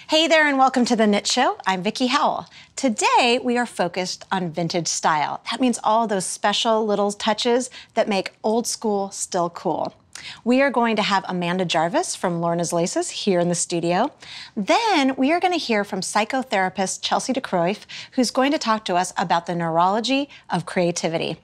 Hey there and welcome to the Knit Show. I'm Vickie Howell. Today we are focused on vintage style. That means all those special little touches that make old school still cool. We are going to have Amanda Jarvis from Lorna's Laces here in the studio. Then we are going to hear from psychotherapist Chelsea DeKryuff, who's going to talk to us about the neurology of creativity.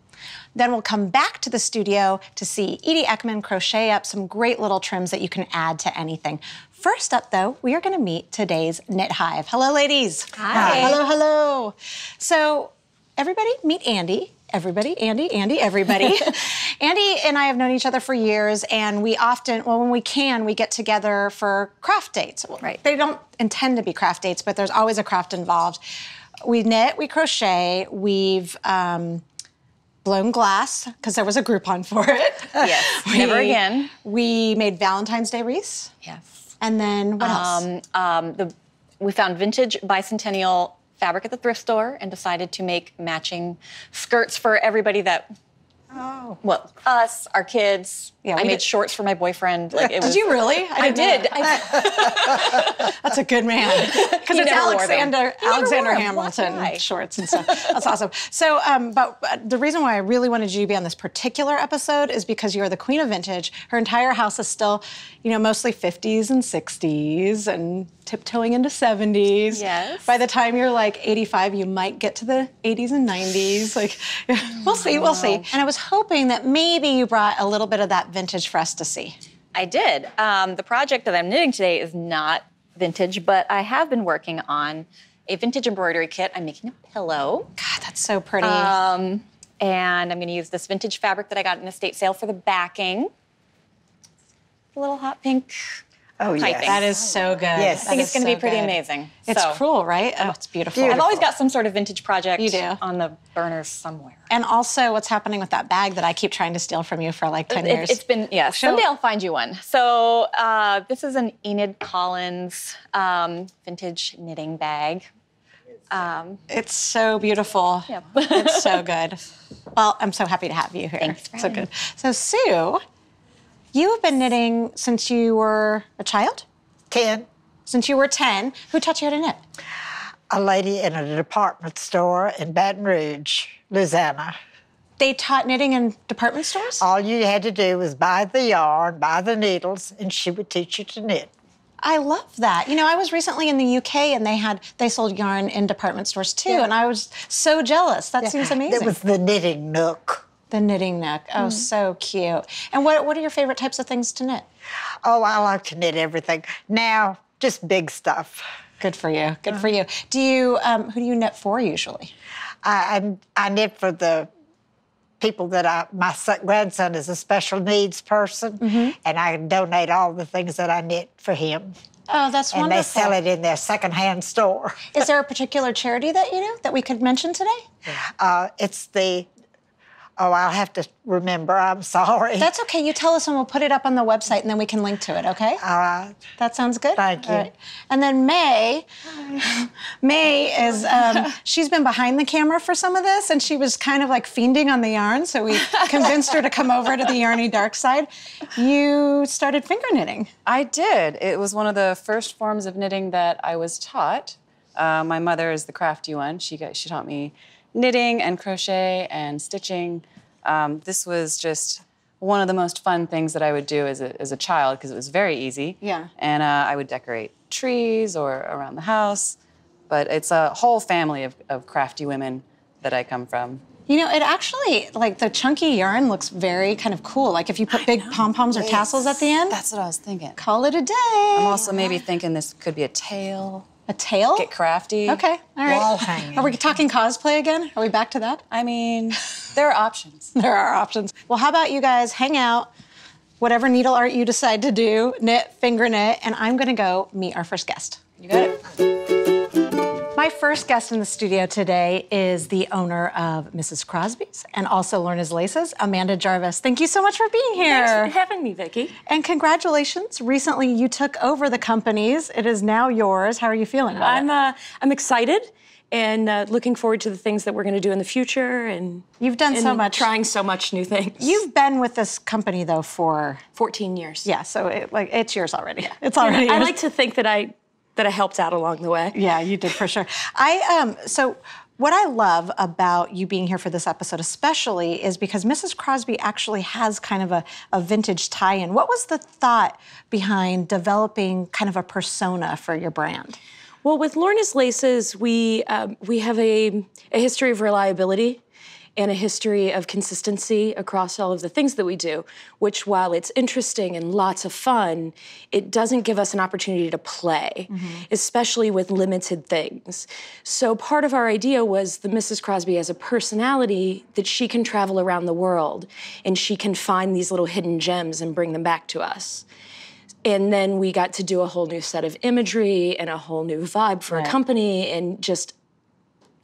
Then we'll come back to the studio to see Edie Eckman crochet up some great little trims that you can add to anything. First up, though, we are going to meet today's Knit Hive. Hello, ladies. Hi. Hello, hello. So, everybody, meet Andy. Everybody, Andy, everybody. Andy and I have known each other for years, and we often, well, when we can, we get together for craft dates. Right. They don't intend to be craft dates, but there's always a craft involved. We knit, we crochet, we've blown glass, because there was a Groupon for it. Yes, never again. We made Valentine's Day wreaths. Yes. And then what else? We found vintage bicentennial fabric at the thrift store and decided to make matching skirts for everybody that, well, us, our kids. Yeah, I made shorts for my boyfriend. Like, it was, did you really? I did. That's a good man. Because it's Alexander Hamilton shorts and stuff. That's awesome. So, but the reason why I really wanted you to be on this particular episode is because you're the queen of vintage. Her entire house is still, you know, mostly 50s and 60s and tiptoeing into 70s. Yes. By the time you're like 85, you might get to the 80s and 90s. Like, we'll see, we'll see. And I was hoping that maybe you brought a little bit of that vintage for us to see. I did. The project that I'm knitting today is not vintage, but I have been working on a vintage embroidery kit. I'm making a pillow. God, that's so pretty. And I'm going to use this vintage fabric that I got in a estate sale for the backing. A little hot pink. Oh, yes. Piping. That is so good. Yes. I think it's going to be pretty amazing. It's So, cool, right? Oh, it's beautiful. I've always got some sort of vintage project You do. on the burners somewhere. And also, what's happening with that bag that I keep trying to steal from you for like 10 years? It's been, yeah, someday I'll find you one. So this is an Enid Collins vintage knitting bag. It's so beautiful. Yeah. It's so good. Well, I'm so happy to have you here. Thanks for so having good. So, Sue, you have been knitting since you were a child? 10. Since you were 10. Who taught you how to knit? A lady in a department store in Baton Rouge, Louisiana. They taught knitting in department stores? All you had to do was buy the yarn, buy the needles, and she would teach you to knit. I love that. You know, I was recently in the UK and they sold yarn in department stores too, and I was so jealous. That seems amazing. It was the knitting nook. The knitting nook. Oh, so cute. And what are your favorite types of things to knit? Oh, I like to knit everything. Now, just big stuff. Good for you. Good for you. Do you who do you knit for usually? I knit for the people that my grandson is a special needs person, and I donate all the things that I knit for him. Oh, that's wonderful. And they sell it in their secondhand store. Is there a particular charity that you do that we could mention today? It's the, I'll have to remember, I'm sorry. That's okay. You tell us and we'll put it up on the website and then we can link to it, okay? All right. That sounds good? Thank you. All right. And then May is, she's been behind the camera for some of this and she was kind of like fiending on the yarn, so we convinced her to come over to the yarny dark side. You started finger knitting. I did. It was one of the first forms of knitting that I was taught. My mother is the crafty one. She taught me knitting and crochet and stitching. This was just one of the most fun things that I would do as a child because it was very easy. Yeah. And I would decorate trees or around the house. But it's a whole family of crafty women that I come from. You know, it actually, like the chunky yarn looks very kind of cool. Like if you put big pom-poms or tassels at the end. That's what I was thinking. Call it a day. I'm also maybe thinking this could be a tail. A tail? Get crafty. Okay, all right. Wall hanging. Are we talking cosplay again? Are we back to that? I mean, there are options. There are options. Well, how about you guys hang out, whatever needle art you decide to do, knit, finger knit, and I'm gonna go meet our first guest. You got it. My first guest in the studio today is the owner of Mrs. Crosby's and also Lorna's Laces, Amanda Jarvis. Thank you so much for being here. Thanks for having me, Vickie. And congratulations. Recently, you took over the company's. It is now yours. How are you feeling about it? I'm excited and looking forward to the things that we're going to do in the future. And you've done so much. Trying so much new things. You've been with this company, though, for 14 years. Yeah, so it's yours already. Yeah. It's already yours. I like to think that I that I helped out along the way. Yeah, you did for sure. So what I love about you being here for this episode especially is because Mrs. Crosby actually has kind of a vintage tie-in. What was the thought behind developing kind of a persona for your brand? Well, with Lorna's Laces, we have a history of reliability and a history of consistency across all of the things that we do, which while it's interesting and lots of fun, it doesn't give us an opportunity to play, especially with limited things. So part of our idea was that Mrs. Crosby has a personality that she can travel around the world and she can find these little hidden gems and bring them back to us. And then we got to do a whole new set of imagery and a whole new vibe for a company and just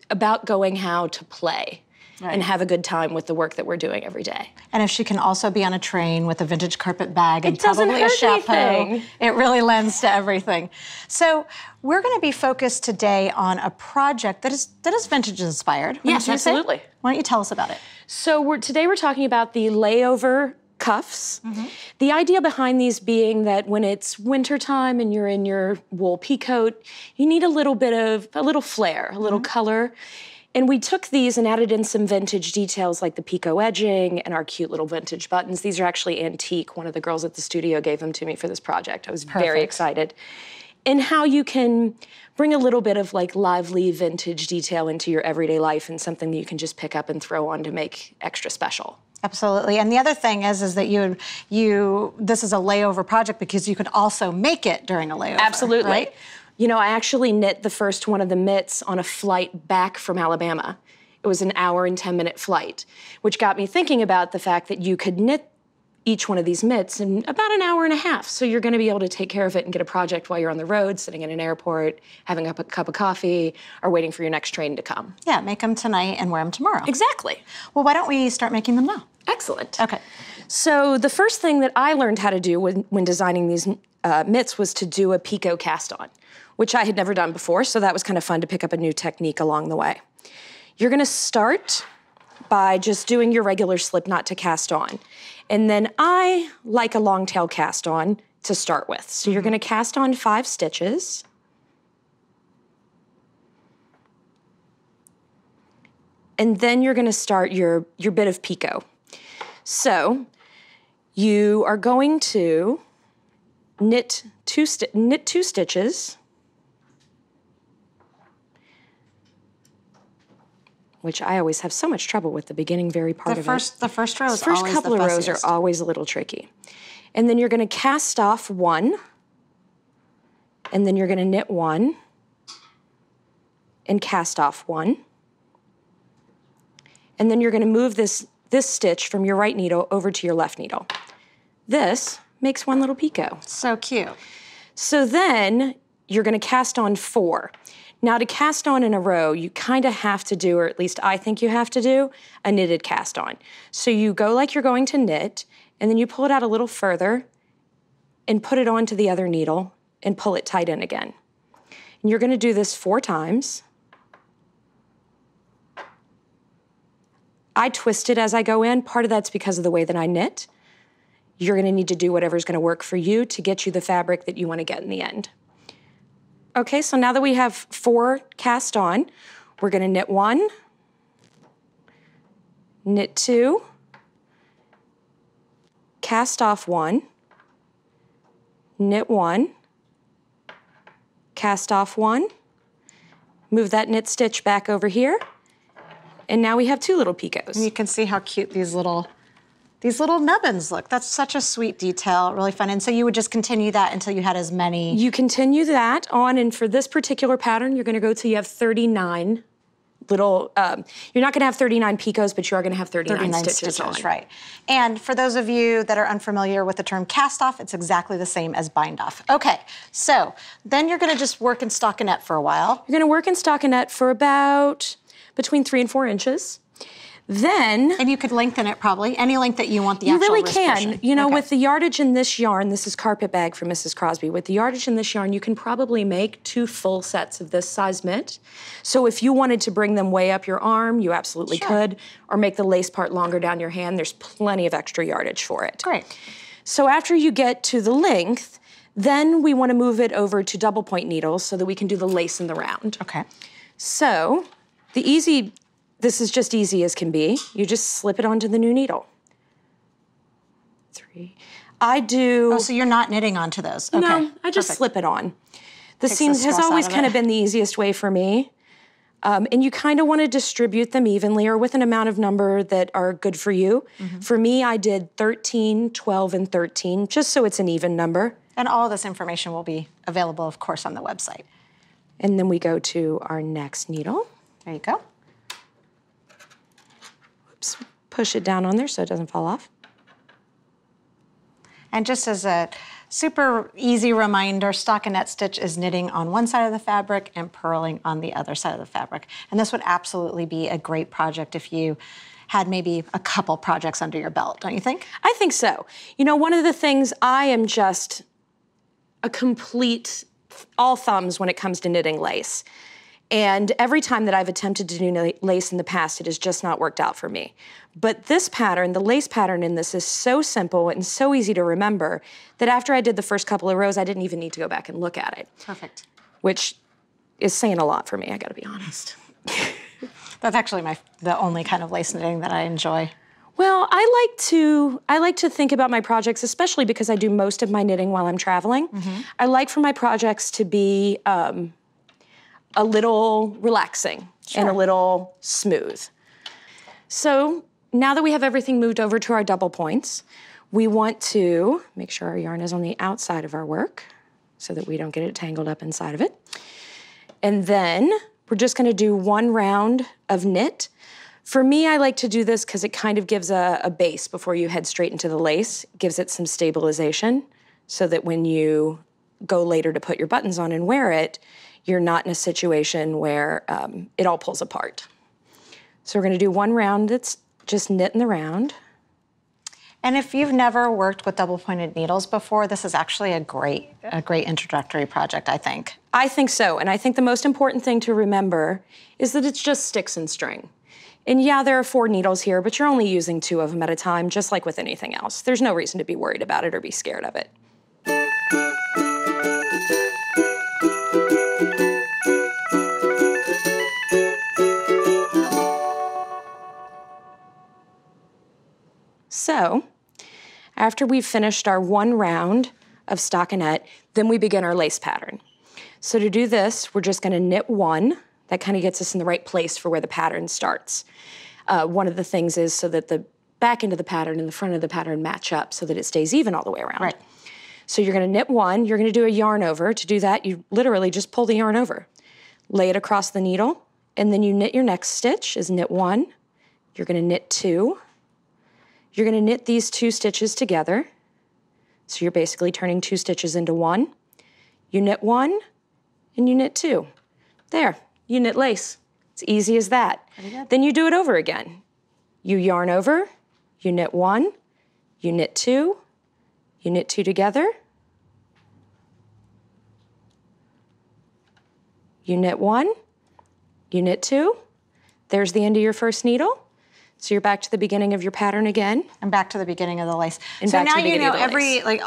about going how to play. And have a good time with the work that we're doing every day. And if she can also be on a train with a vintage carpet bag and doesn't probably a hurt chapeau, anything. it really lends to everything. So we're going to be focused today on a project that is vintage inspired. Yes, absolutely. Why don't you tell us about it? So today we're talking about the layover cuffs. The idea behind these being that when it's wintertime and you're in your wool pea coat, you need a little flair, a little color. And we took these and added in some vintage details like the Pico edging and our cute little vintage buttons. These are actually antique. One of the girls at the studio gave them to me for this project. I was very excited. And how you can bring a little bit of like lively vintage detail into your everyday life and something that you can just pick up and throw on to make extra special. Absolutely. And the other thing is that this is a layover project because you could also make it during a layover. Absolutely. Right? You know, I actually knit the first one of the mitts on a flight back from Alabama. It was an hour and 10-minute flight, which got me thinking about the fact that you could knit each one of these mitts in about an hour and a half. So you're going to be able to take care of it and get a project while you're on the road, sitting in an airport, having a cup of coffee, or waiting for your next train to come. Yeah, make them tonight and wear them tomorrow. Exactly. Well, why don't we start making them now? Excellent. Okay. So the first thing that I learned how to do when designing these mitts was to do a Pico Cast On, which I had never done before, so that was kind of fun to pick up a new technique along the way. You're gonna start by just doing your regular slip knot to cast on. And then I like a long tail cast on to start with. So you're gonna cast on 5 stitches. And then you're gonna start your bit of Pico. So you are going to knit two stitches, which I always have so much trouble with the beginning very part of it. The first row is The first always couple the of rows are fussiest. always a little tricky. And then you're gonna cast off 1, and then you're gonna knit 1, and cast off 1. And then you're gonna move this stitch from your right needle over to your left needle. This makes 1 little picot. So cute. So then you're gonna cast on 4. Now to cast on in a row, you kind of have to do, or at least I think you have to do, a knitted cast on. So you go like you're going to knit, and then you pull it out a little further and put it onto the other needle and pull it tight in again. And you're gonna do this 4 times. I twist it as I go in. Part of that's because of the way that I knit. You're gonna need to do whatever's gonna work for you to get you the fabric that you wanna get in the end. Okay, so now that we have 4 cast on, we're gonna knit 1, knit 2, cast off 1, knit 1, cast off 1, move that knit stitch back over here, and now we have 2 little picots. And you can see how cute these little nubbins look. That's such a sweet detail, really fun. And so you would just continue that until you had as many. You continue that on, and for this particular pattern, you're gonna go till you have 39 little, you're not gonna have 39 picots, but you are gonna have 39 stitches on. Right. And for those of you that are unfamiliar with the term cast off, it's exactly the same as bind off. Okay, so then you're gonna just work in stockinette for a while. You're gonna work in stockinette for about between 3 and 4 inches. Then, and you could lengthen it probably, any length that you want the you actual really wrist can. portion. You know, Okay. with the yardage in this yarn, this is carpet bag from Mrs. Crosby. With the yardage in this yarn, you can probably make 2 full sets of this size mitt. So if you wanted to bring them way up your arm, you absolutely could, or make the lace part longer down your hand. There's plenty of extra yardage for it. Great. So after you get to the length, Then we want to move it over to double point needles so that we can do the lace in the round. Okay. So this is just easy as can be. You just slip it onto the new needle. 3. I do. Oh, so you're not knitting onto those? Okay. No, I just slip it on. The seam has always kind of been the easiest way for me. And you kind of want to distribute them evenly or with an amount of number that are good for you. For me, I did 13, 12, and 13, just so it's an even number. And all of this information will be available, of course, on the website. And then we go to our next needle. There you go. Oops, push it down on there so it doesn't fall off. And just as a super easy reminder, stockinette stitch is knitting on one side of the fabric and purling on the other side of the fabric. And this would absolutely be a great project if you had maybe a couple projects under your belt, don't you think? I think so. You know, one of the things, I am just a complete all thumbs when it comes to knitting lace. And every time that I've attempted to do lace in the past, it has just not worked out for me. But this pattern, the lace pattern in this is so simple and so easy to remember that after I did the first couple of rows, I didn't even need to go back and look at it. Perfect. Which is saying a lot for me, I gotta be honest. That's actually the only kind of lace knitting that I enjoy. Well, I like to think about my projects, especially because I do most of my knitting while I'm traveling. I like for my projects to be a little relaxing and a little smooth. So now that we have everything moved over to our double points, we want to make sure our yarn is on the outside of our work so that we don't get it tangled up inside of it. And then we're just gonna do one round of knit. For me, I like to do this because it kind of gives a base before you head straight into the lace, gives it some stabilization so that when you go later to put your buttons on and wear it, you're not in a situation where it all pulls apart. So we're gonna do one round that's just knit in the round. And if you've never worked with double pointed needles before, this is actually a great introductory project, I think. I think so, and I think the most important thing to remember is that it's just sticks and string. And yeah, there are 4 needles here, but you're only using 2 of them at a time, just like with anything else. There's no reason to be worried about it or be scared of it. So, after we've finished our one round of stockinette, then we begin our lace pattern. So to do this, we're just gonna knit 1. That kind of gets us in the right place for where the pattern starts. One of the things is so that the back end of the pattern and the front of the pattern match up so that it stays even all the way around. Right. So you're gonna knit 1, you're gonna do a yarn over. To do that, you literally just pull the yarn over, lay it across the needle, and then you knit your next stitch is knit 1, you're gonna knit 2, you're gonna knit these 2 stitches together. So you're basically turning 2 stitches into 1. You knit 1, and you knit 2. There, you knit lace. It's easy as that. Then you do it over again. You yarn over, you knit 1, you knit 2, you knit 2 together, you knit 1, you knit 2. There's the end of your first needle. So you're back to the beginning of your pattern again. And back to the beginning of the lace. And so back to now the you beginning know of the lace. like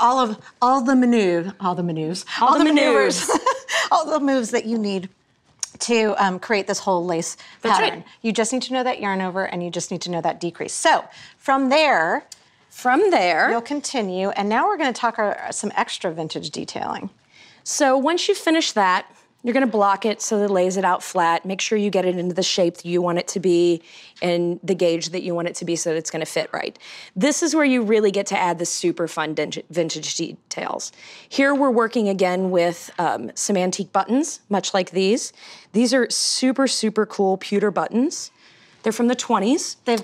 all the maneuvers, all the moves that you need to create this whole lace pattern. Right. You just need to know that yarn over and you just need to know that decrease. So from there, you'll continue, and now we're gonna talk some extra vintage detailing. So once you finish that, you're gonna block it so that it lays it out flat. Make sure you get it into the shape that you want it to be and the gauge that you want it to be so that it's gonna fit right. This is where you really get to add the super fun vintage details. Here we're working again with some antique buttons, much like these. These are super, super cool pewter buttons. They're from the 20s. They've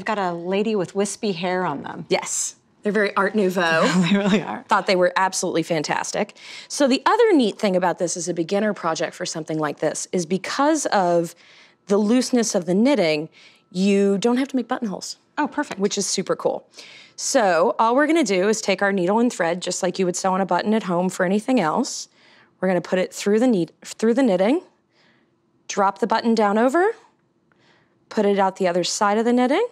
got a lady with wispy hair on them. Yes. They're very Art Nouveau. They really are. Thought they were absolutely fantastic. So the other neat thing about this as a beginner project for something like this is because of the looseness of the knitting, you don't have to make buttonholes. Oh, perfect. Which is super cool. So all we're gonna do is take our needle and thread, just like you would sew on a button at home for anything else. We're gonna put it through the knitting, drop the button down over, put it out the other side of the knitting.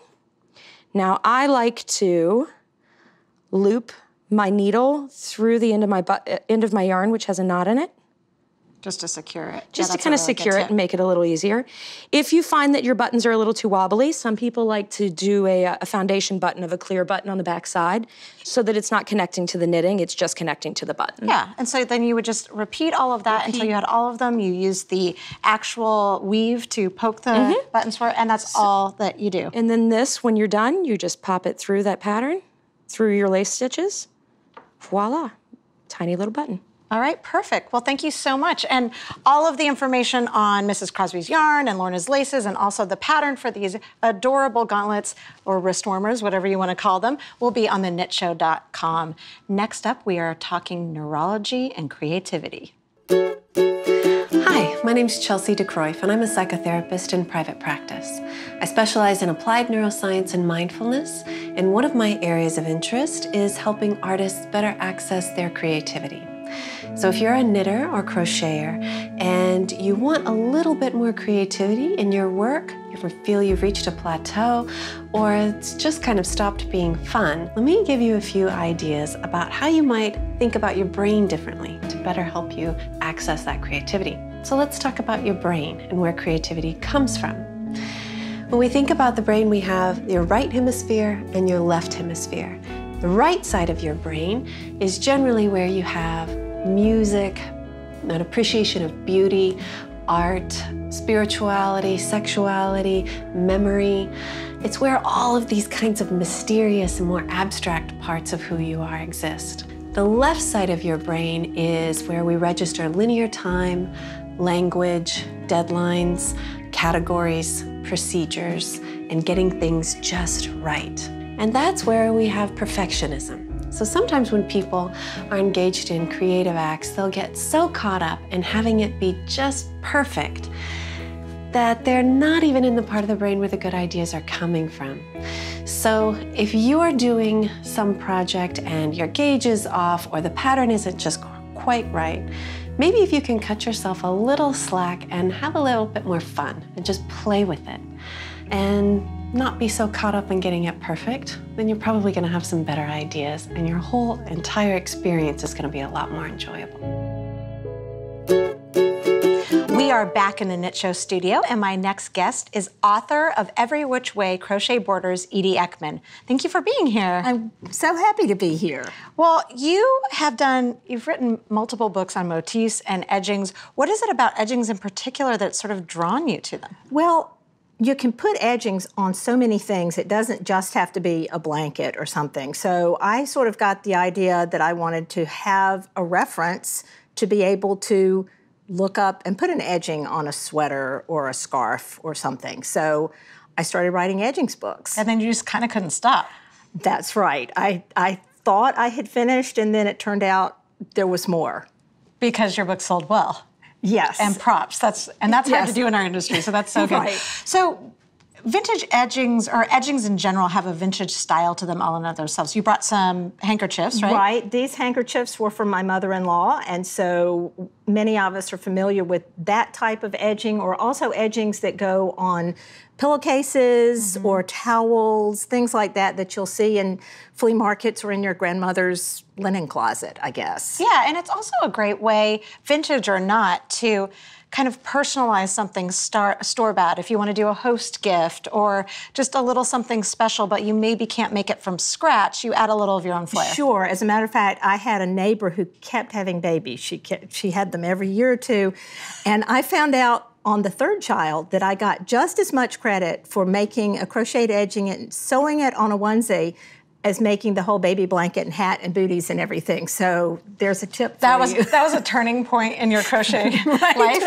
Now I like to loop my needle through the end of my yarn, which has a knot in it. Just to secure it. Just to kind of secure it and make it a little easier. If you find that your buttons are a little too wobbly, some people like to do a foundation button of a clear button on the back side so that it's not connecting to the knitting, it's just connecting to the button. Yeah, and so then you would just repeat all of that until you had all of them. You use the actual weave to poke the buttons for it, and that's all that you do. And then this, when you're done, you just pop it through that pattern, through your lace stitches. Voila, tiny little button. All right, perfect. Well, thank you so much. And all of the information on Mrs. Crosby's yarn and Lorna's laces and also the pattern for these adorable gauntlets or wrist warmers, whatever you want to call them, will be on theknitshow.com. Next up, we are talking neurology and creativity. Hi, my name's Chelsea DeKryuff, and I'm a psychotherapist in private practice. I specialize in applied neuroscience and mindfulness, and one of my areas of interest is helping artists better access their creativity. So if you're a knitter or crocheter and you want a little bit more creativity in your work, you ever feel you've reached a plateau or it's just kind of stopped being fun, let me give you a few ideas about how you might think about your brain differently to better help you access that creativity. So let's talk about your brain and where creativity comes from. When we think about the brain, we have your right hemisphere and your left hemisphere. The right side of your brain is generally where you have music, an appreciation of beauty, art, spirituality, sexuality, memory. It's where all of these kinds of mysterious and more abstract parts of who you are exist. The left side of your brain is where we register linear time, language, deadlines, categories, procedures, and getting things just right. And that's where we have perfectionism. So sometimes when people are engaged in creative acts, they'll get so caught up in having it be just perfect that they're not even in the part of the brain where the good ideas are coming from. So if you are doing some project and your gauge is off or the pattern isn't just quite right, maybe if you can cut yourself a little slack and have a little bit more fun and just play with it and not be so caught up in getting it perfect, then you're probably gonna have some better ideas and your whole entire experience is gonna be a lot more enjoyable. We are back in the Knit Show studio, and my next guest is author of Every Which Way Crochet Borders, Edie Eckman. Thank you for being here. I'm so happy to be here. Well, you've written multiple books on motifs and edgings. What is it about edgings in particular that's sort of drawn you to them? Well, you can put edgings on so many things. It doesn't just have to be a blanket or something. So I sort of got the idea that I wanted to have a reference to be able to look up and put an edging on a sweater or a scarf or something. So I started writing edgings books. And then you just kind of couldn't stop. That's right. I thought I had finished, and then it turned out there was more. Because your book sold well. Yes. And props. That's hard to do in our industry, so that's so good. Right. So vintage edgings, or edgings in general, have a vintage style to them all in of themselves. You brought some handkerchiefs, right? Right. These handkerchiefs were from my mother-in-law, and so many of us are familiar with that type of edging, or also edgings that go on pillowcases or towels, things like that that you'll see in flea markets or in your grandmother's linen closet, I guess. Yeah, and it's also a great way, vintage or not, to kind of personalize something store-bought. If you want to do a host gift or just a little something special, but you maybe can't make it from scratch, you add a little of your own flair. Sure. As a matter of fact, I had a neighbor who kept having babies. She had them every year or two, and I found out on the third child that I got just as much credit for making a crocheted edging and sewing it on a onesie as making the whole baby blanket and hat and booties and everything. So there's a tip for you. That was a turning point in your crochet life.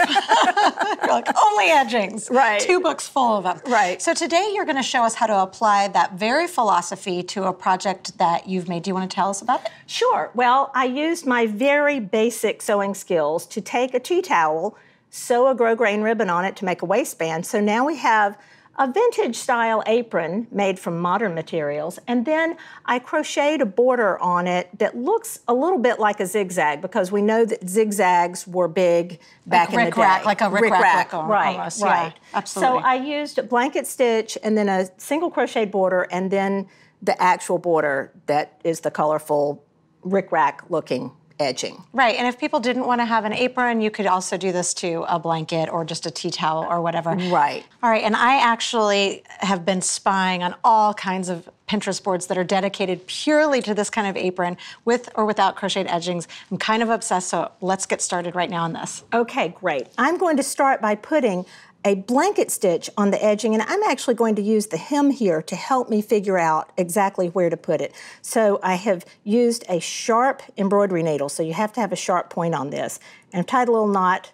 You're like, only edgings. Right. 2 books full of them. Right. So today you're going to show us how to apply that very philosophy to a project that you've made. Do you want to tell us about it? Sure. Well, I used my very basic sewing skills to take a tea towel, sew a grosgrain ribbon on it to make a waistband. So now we have a vintage style apron made from modern materials, and then I crocheted a border on it that looks a little bit like a zigzag, because we know that zigzags were big back in the day. Like a rick-rack almost. Right. Yeah, absolutely. So I used a blanket stitch and then a single crochet border and then the actual border that is the colorful rickrack looking edging. Right, and if people didn't want to have an apron, you could also do this to a blanket or just a tea towel or whatever. Right. All right, and I actually have been spying on all kinds of Pinterest boards that are dedicated purely to this kind of apron, with or without crocheted edgings. I'm kind of obsessed, so let's get started right now on this. Okay, great. I'm going to start by putting a blanket stitch on the edging, and I'm actually going to use the hem here to help me figure out exactly where to put it. So I have used a sharp embroidery needle, so you have to have a sharp point on this. And I've tied a little knot.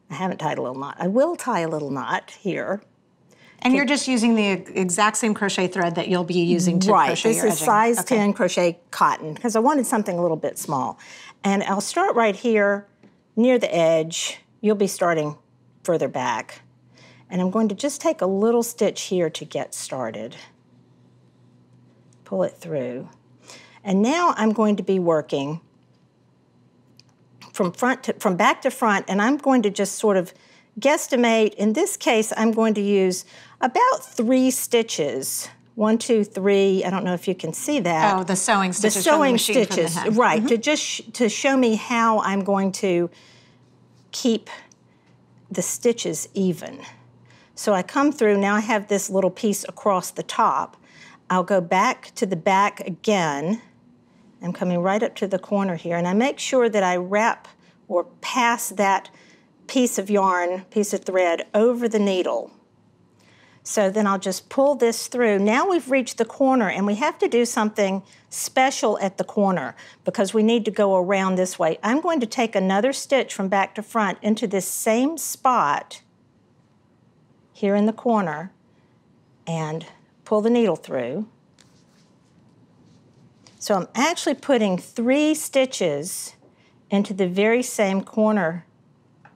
I haven't tied a little knot. I will tie a little knot here. And you're just using the exact same crochet thread that you'll be using to crochet your edging. Right, this is size 10 crochet cotton, because I wanted something a little bit small. And I'll start right here near the edge. You'll be starting further back. And I'm going to just take a little stitch here to get started. Pull it through. And now I'm going to be working from back to front, and I'm going to just sort of guesstimate. In this case, I'm going to use about 3 stitches. 1, 2, 3. I don't know if you can see that. Oh, the sewing stitches. The sewing from the machine stitches, from the hem. right? To show me how I'm going to keep the stitches even. So I come through, now I have this little piece across the top. I'll go back to the back again. I'm coming right up to the corner here, and I make sure that I wrap or pass that piece of yarn, piece of thread, over the needle. So then I'll just pull this through. Now we've reached the corner, and we have to do something special at the corner because we need to go around this way. I'm going to take another stitch from back to front into this same spot here in the corner and pull the needle through. So I'm actually putting 3 stitches into the very same corner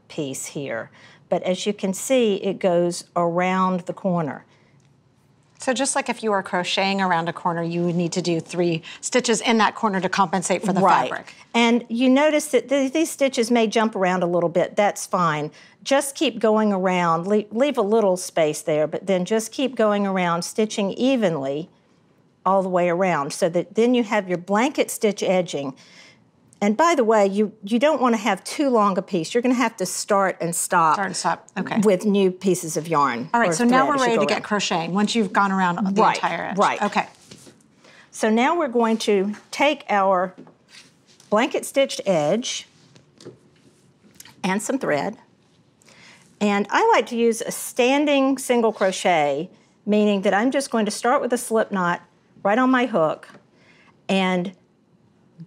piece here. But as you can see, it goes around the corner. So just like if you were crocheting around a corner, you would need to do 3 stitches in that corner to compensate for the fabric. And you notice that these stitches may jump around a little bit. That's fine. Just keep going around. Leave a little space there, but then just keep going around, stitching evenly all the way around so that then you have your blanket stitch edging. And by the way, you don't want to have too long a piece. You're going to have to start and stop. Okay. With new pieces of yarn. All right, so now we're ready to get crocheting once you've gone around the entire edge. Right. Okay. So now we're going to take our blanket stitched edge and some thread. And I like to use a standing single crochet, meaning that I'm just going to start with a slip knot right on my hook and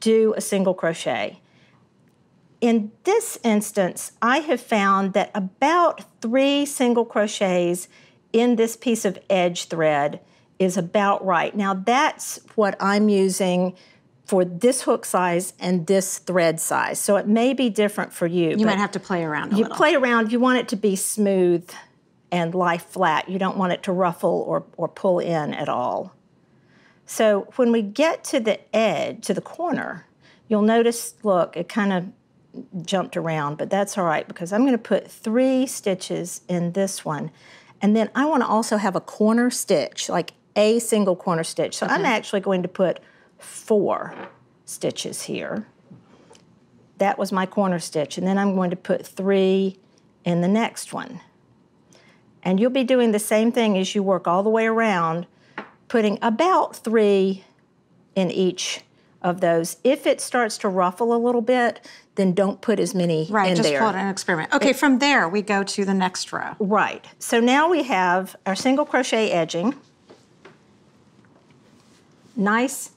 do a single crochet. In this instance, I have found that about 3 single crochets in this piece of edge thread is about right. Now that's what I'm using for this hook size and this thread size. So it may be different for you. You might have to play around a little. You play around, you want it to be smooth and lie flat. You don't want it to ruffle or pull in at all. So when we get to the edge, to the corner, you'll notice, look, it kind of jumped around, but that's all right because I'm going to put 3 stitches in this one. And then I want to also have a corner stitch, like a single corner stitch. So I'm actually going to put 4 stitches here. That was my corner stitch. And then I'm going to put 3 in the next one. And you'll be doing the same thing as you work all the way around, putting about 3 in each of those. If it starts to ruffle a little bit, then don't put as many in there. Right, just pull it and experiment. Okay, from there, we go to the next row. Right. So now we have our single crochet edging. Nice,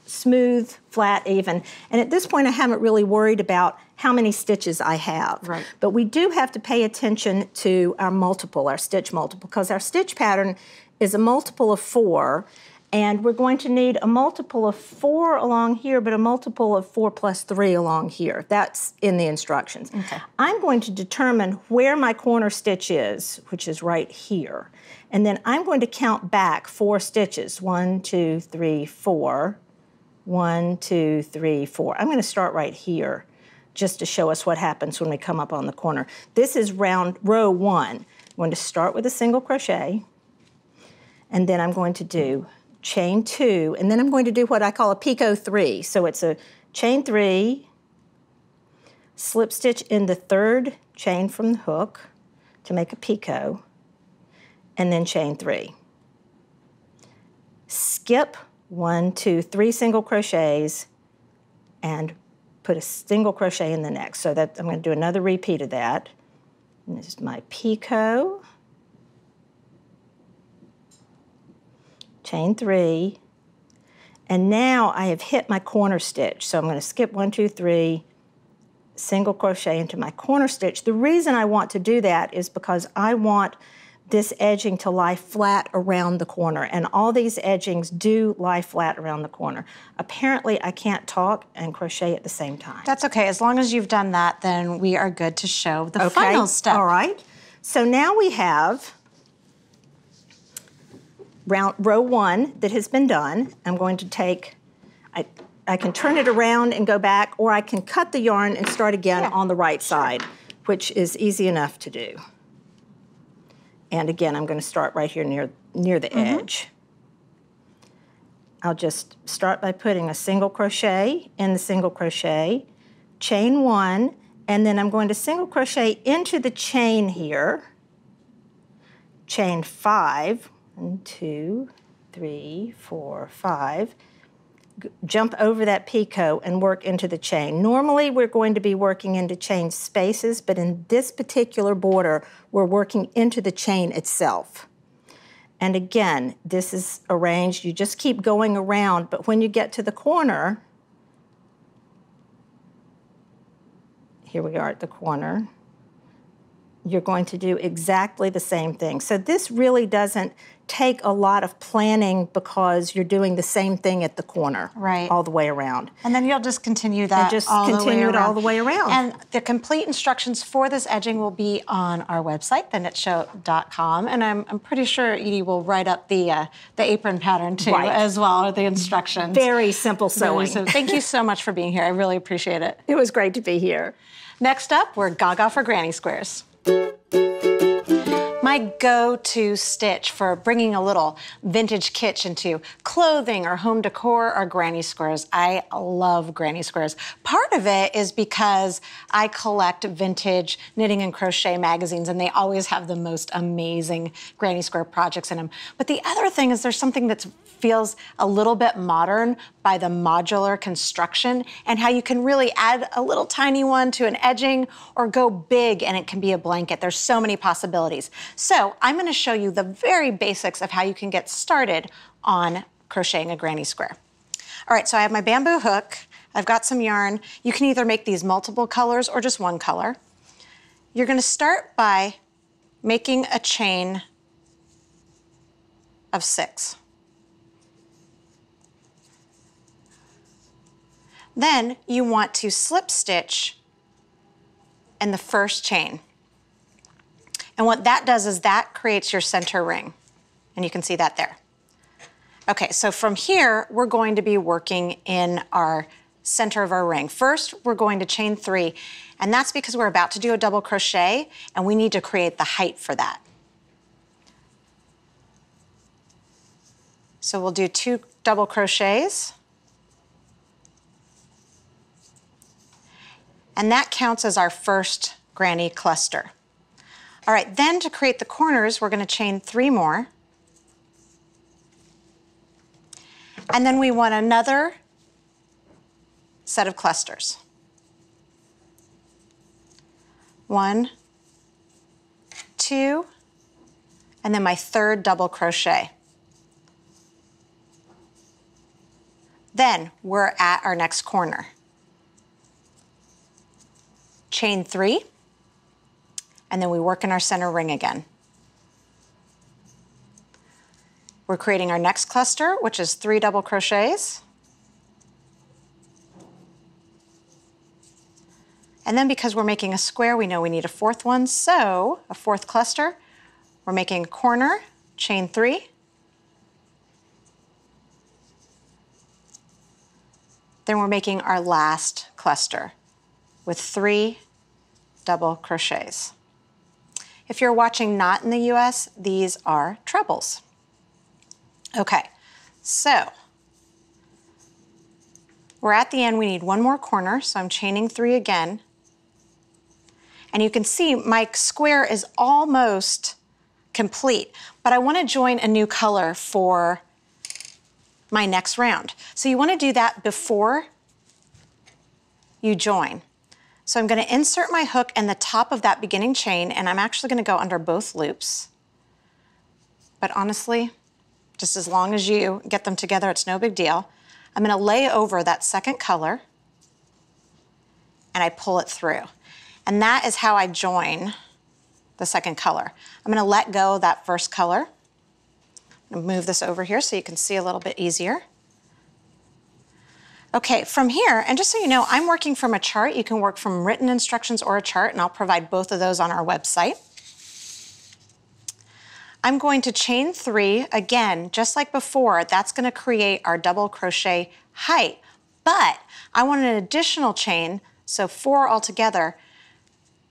smooth, flat, even. And at this point, I haven't really worried about how many stitches I have. Right. But we do have to pay attention to our multiple, our stitch multiple, because our stitch pattern is a multiple of 4, and we're going to need a multiple of 4 along here, but a multiple of 4 plus 3 along here. That's in the instructions. Okay. I'm going to determine where my corner stitch is, which is right here. And then I'm going to count back 4 stitches. 1, 2, 3, 4. 1, 2, 3, 4. I'm going to start right here just to show us what happens when we come up on the corner. This is row 1. I'm going to start with a single crochet, and then I'm going to do chain 2, and then I'm going to do what I call a Pico 3. So it's a chain 3, slip stitch in the 3rd chain from the hook to make a picot, and then chain 3. Skip 1, 2, 3 single crochets and put a single crochet in the next. So that I'm going to do another repeat of that. And this is my picot, chain 3, and now I have hit my corner stitch. So I'm going to skip 1, 2, 3, single crochet into my corner stitch. The reason I want to do that is because I want this edging to lie flat around the corner, and all these edgings do lie flat around the corner. Apparently, I can't talk and crochet at the same time. That's okay. As long as you've done that, then we are good to show the final step. All right. So now we have row 1 that has been done. I'm going to take, I can turn it around and go back, or I can cut the yarn and start again on the right side, which is easy enough to do. And again, I'm going to start right here near the edge. I'll just start by putting a single crochet in the single crochet, chain 1, and then I'm going to single crochet into the chain here, chain 5, 1, 2, 3, 4, 5, jump over that picot and work into the chain. Normally we're going to be working into chain spaces, but in this particular border, we're working into the chain itself. And again, this is arranged, you just keep going around, but when you get to the corner, here we are at the corner, you're going to do exactly the same thing. So this really doesn't take a lot of planning because you're doing the same thing at the corner, all the way around. And then you'll just continue that and just continue it all the way around. And the complete instructions for this edging will be on our website, theknitshow.com, and I'm pretty sure Edie will write up the apron pattern too, as well, or the instructions. Very simple sewing. Thank you so much for being here. I really appreciate it. It was great to be here. Next up, we're Gaga for Granny Squares. My go-to stitch for bringing a little vintage kitsch into clothing or home decor are granny squares. I love granny squares. Part of it is because I collect vintage knitting and crochet magazines, and they always have the most amazing granny square projects in them. But the other thing is there's something that feels a little bit modern by the modular construction and how you can really add a little tiny one to an edging or go big and it can be a blanket. There's so many possibilities. So I'm going to show you the very basics of how you can get started on crocheting a granny square. All right, so I have my bamboo hook. I've got some yarn. You can either make these multiple colors or just one color. You're going to start by making a chain of 6. Then you want to slip stitch in the first chain. And what that does is that creates your center ring. And you can see that there. Okay, so from here, we're going to be working in our center of our ring. First, we're going to chain 3, and that's because we're about to do a double crochet, and we need to create the height for that. So we'll do 2 double crochets. And that counts as our first granny cluster. All right, then to create the corners, we're going to chain 3 more. And then we want another set of clusters. 1, 2, and then my third double crochet. Then we're at our next corner. Chain 3, and then we work in our center ring again. We're creating our next cluster, which is 3 double crochets. And then because we're making a square, we know we need a 4th one, so a 4th cluster. We're making a corner, chain 3. Then we're making our last cluster with 3 double crochets. If you're watching not in the US, these are trebles. Okay, so We're at the end, we need one more corner, so I'm chaining 3 again. And you can see my square is almost complete, but I want to join a new color for my next round. So you want to do that before you join. So I'm going to insert my hook in the top of that beginning chain, and I'm actually going to go under both loops. But honestly, just as long as you get them together, it's no big deal. I'm going to lay over that second color, and I pull it through. And that is how I join the second color. I'm going to let go of that first color. I'm going to move this over here so you can see a little bit easier. Okay, from here, and just so you know, I'm working from a chart. You can work from written instructions or a chart, and I'll provide both of those on our website. I'm going to chain 3, again, just like before. That's going to create our double crochet height, but I want an additional chain, so 4 altogether,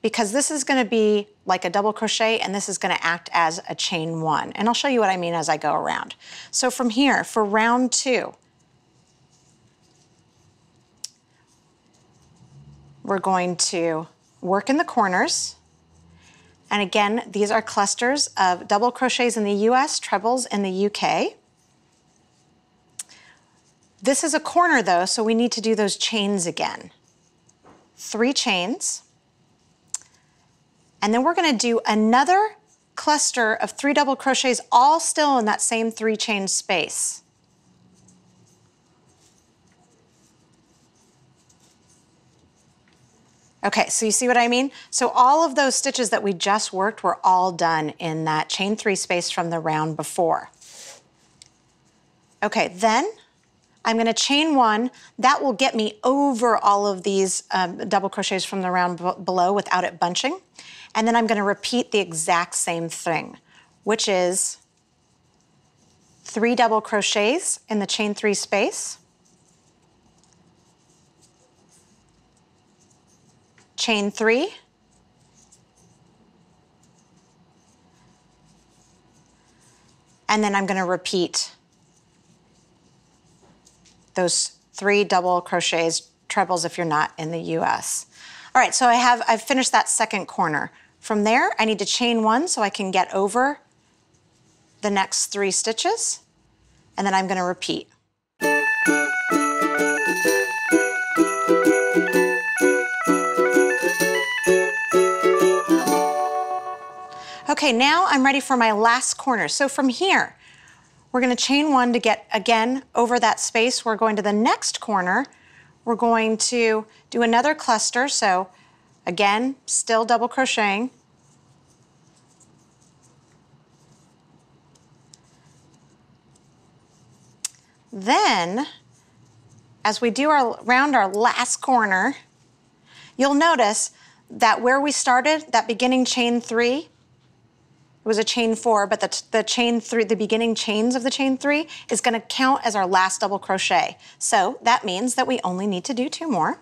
because this is going to be like a double crochet, and this is going to act as a chain 1. And I'll show you what I mean as I go around. So from here, for round 2, we're going to work in the corners. And again, these are clusters of double crochets in the US, trebles in the UK. This is a corner though, so we need to do those chains again. 3 chains. And then we're gonna do another cluster of 3 double crochets, all still in that same 3 chain space. Okay, so you see what I mean? So all of those stitches that we just worked were all done in that chain 3 space from the round before. Okay, then I'm gonna chain 1. That will get me over all of these double crochets from the round below without it bunching. And then I'm gonna repeat the exact same thing, which is 3 double crochets in the chain 3 space, chain 3, and then I'm going to repeat those 3 double crochets, trebles if you're not in the US. All right, so I've finished that second corner. From there, I need to chain 1 so I can get over the next 3 stitches, and then I'm going to repeat. Okay, now I'm ready for my last corner. So from here, we're going to chain 1 to get, again, over that space. We're going to the next corner. We're going to do another cluster. So again, still double crocheting. Then, as we do around our last corner, you'll notice that where we started, that beginning chain 3, it was a chain 4, but the chain 3, the beginning chains of the chain 3 is going to count as our last double crochet. So that means that we only need to do 2 more.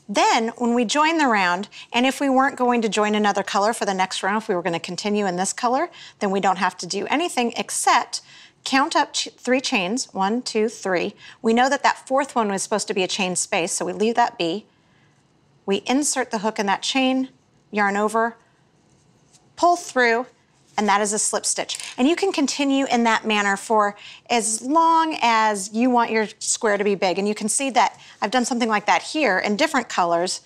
Then when we join the round, and if we weren't going to join another color for the next round, if we were going to continue in this color, then we don't have to do anything except count up 3 chains, 1, 2, 3. We know that that 4th one was supposed to be a chain space, so we leave that be. We insert the hook in that chain, yarn over, pull through, and that is a slip stitch. And you can continue in that manner for as long as you want your square to be big. And you can see that I've done something like that here in different colors.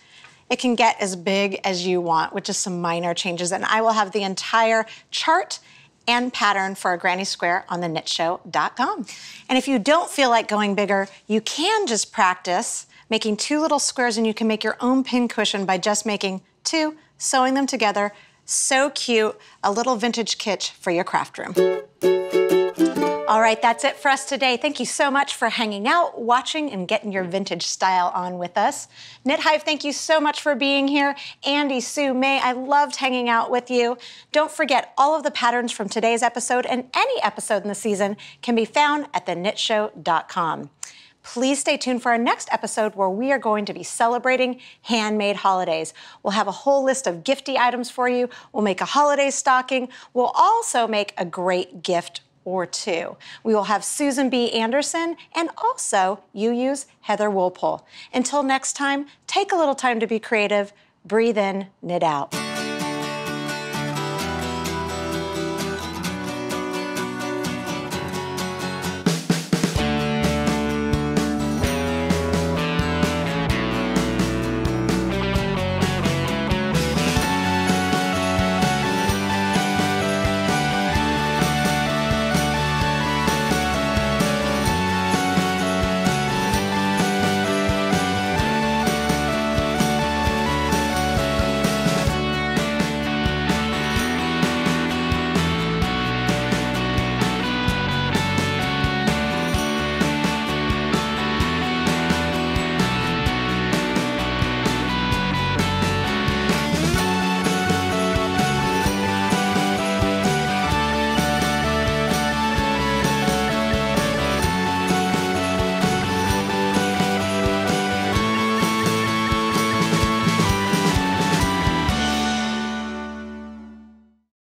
It can get as big as you want, with just some minor changes. And I will have the entire chart and pattern for a granny square on theknitshow.com. And if you don't feel like going bigger, you can just practice making 2 little squares, and you can make your own pin cushion by just making 2, sewing them together. So cute, a little vintage kitsch for your craft room. All right, that's it for us today. Thank you so much for hanging out, watching, and getting your vintage style on with us. Knit Hive, thank you so much for being here. Andy, Sue, May, I loved hanging out with you. Don't forget, all of the patterns from today's episode and any episode in the season can be found at theknitshow.com. Please stay tuned for our next episode where we are going to be celebrating handmade holidays. We'll have a whole list of gifty items for you. We'll make a holiday stocking. We'll also make a great gift or 2. We will have Susan B. Anderson, and also you use Heather Woolpole. Until next time, take a little time to be creative, breathe in, knit out.